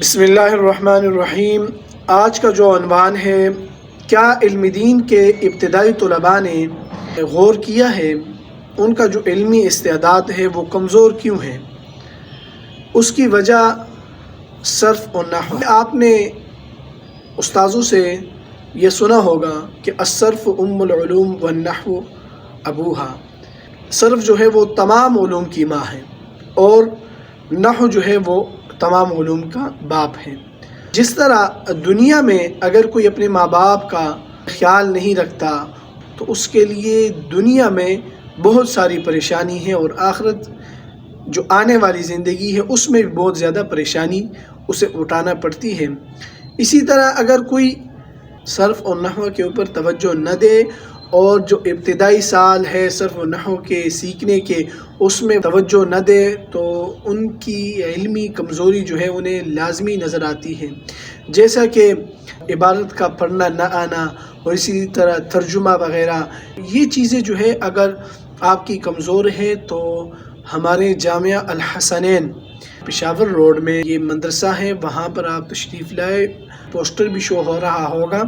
بسم اللہ الرحمن الرحیم۔ آج کا جو عنوان ہے، کیا علم دین کے ابتدائی طلباء نے غور کیا ہے ان کا جو علمی استعداد ہے وہ کمزور کیوں ہے؟ اس کی وجہ صرف اور نحو۔ آپ نے استاذوں سے یہ سنا ہوگا کہ الصرف ام العلوم والنحو ابوہا۔ صرف جو ہے وہ تمام علوم کی ماں ہے اور نحو جو ہے وہ تمام علوم کا باپ ہے۔ جس طرح دنیا میں اگر کوئی اپنے ماں باپ کا خیال نہیں رکھتا تو اس کے لیے دنیا میں بہت ساری پریشانی ہے، اور آخرت جو آنے والی زندگی ہے اس میں بھی بہت زیادہ پریشانی اسے اٹھانا پڑتی ہے۔ اسی طرح اگر کوئی صرف اور نحو کے اوپر توجہ نہ دے اور جو ابتدائی سال ہے صرف و نحو کے سیکھنے کے اس میں توجہ نہ دے تو ان کی علمی کمزوری جو ہے انہیں لازمی نظر آتی ہے، جیسا کہ عبارت کا پڑھنا نہ آنا اور اسی طرح ترجمہ وغیرہ۔ یہ چیزیں جو ہے اگر آپ کی کمزور ہے تو ہمارے جامعہ الحسنین پشاور روڈ میں یہ مدرسہ ہے، وہاں پر آپ تشریف لائے۔ پوسٹر بھی شو ہو رہا ہوگا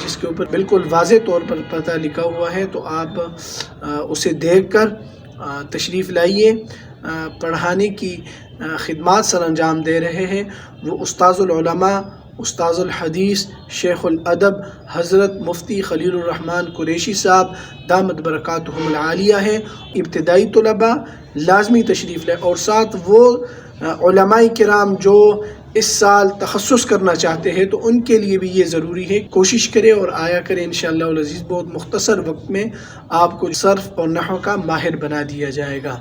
جس کے اوپر بالکل واضح طور پر پتہ لکھا ہوا ہے، تو آپ اسے دیکھ کر تشریف لائیے۔ پڑھانے کی خدمات سر انجام دے رہے ہیں وہ استاذ العلماء، استاذ الحدیث، شیخ الادب حضرت مفتی خلیل الرحمن قریشی صاحب دامت برکاتہم العالیہ ہیں۔ ابتدائی طلباء لازمی تشریف لائے، اور ساتھ وہ علماء کرام جو اس سال تخصص کرنا چاہتے ہیں تو ان کے لیے بھی یہ ضروری ہے، کوشش کرے اور آیا کرے انشاءاللہ العزیز۔ بہت مختصر وقت میں آپ کو صرف اور نحو کا ماہر بنا دیا جائے گا۔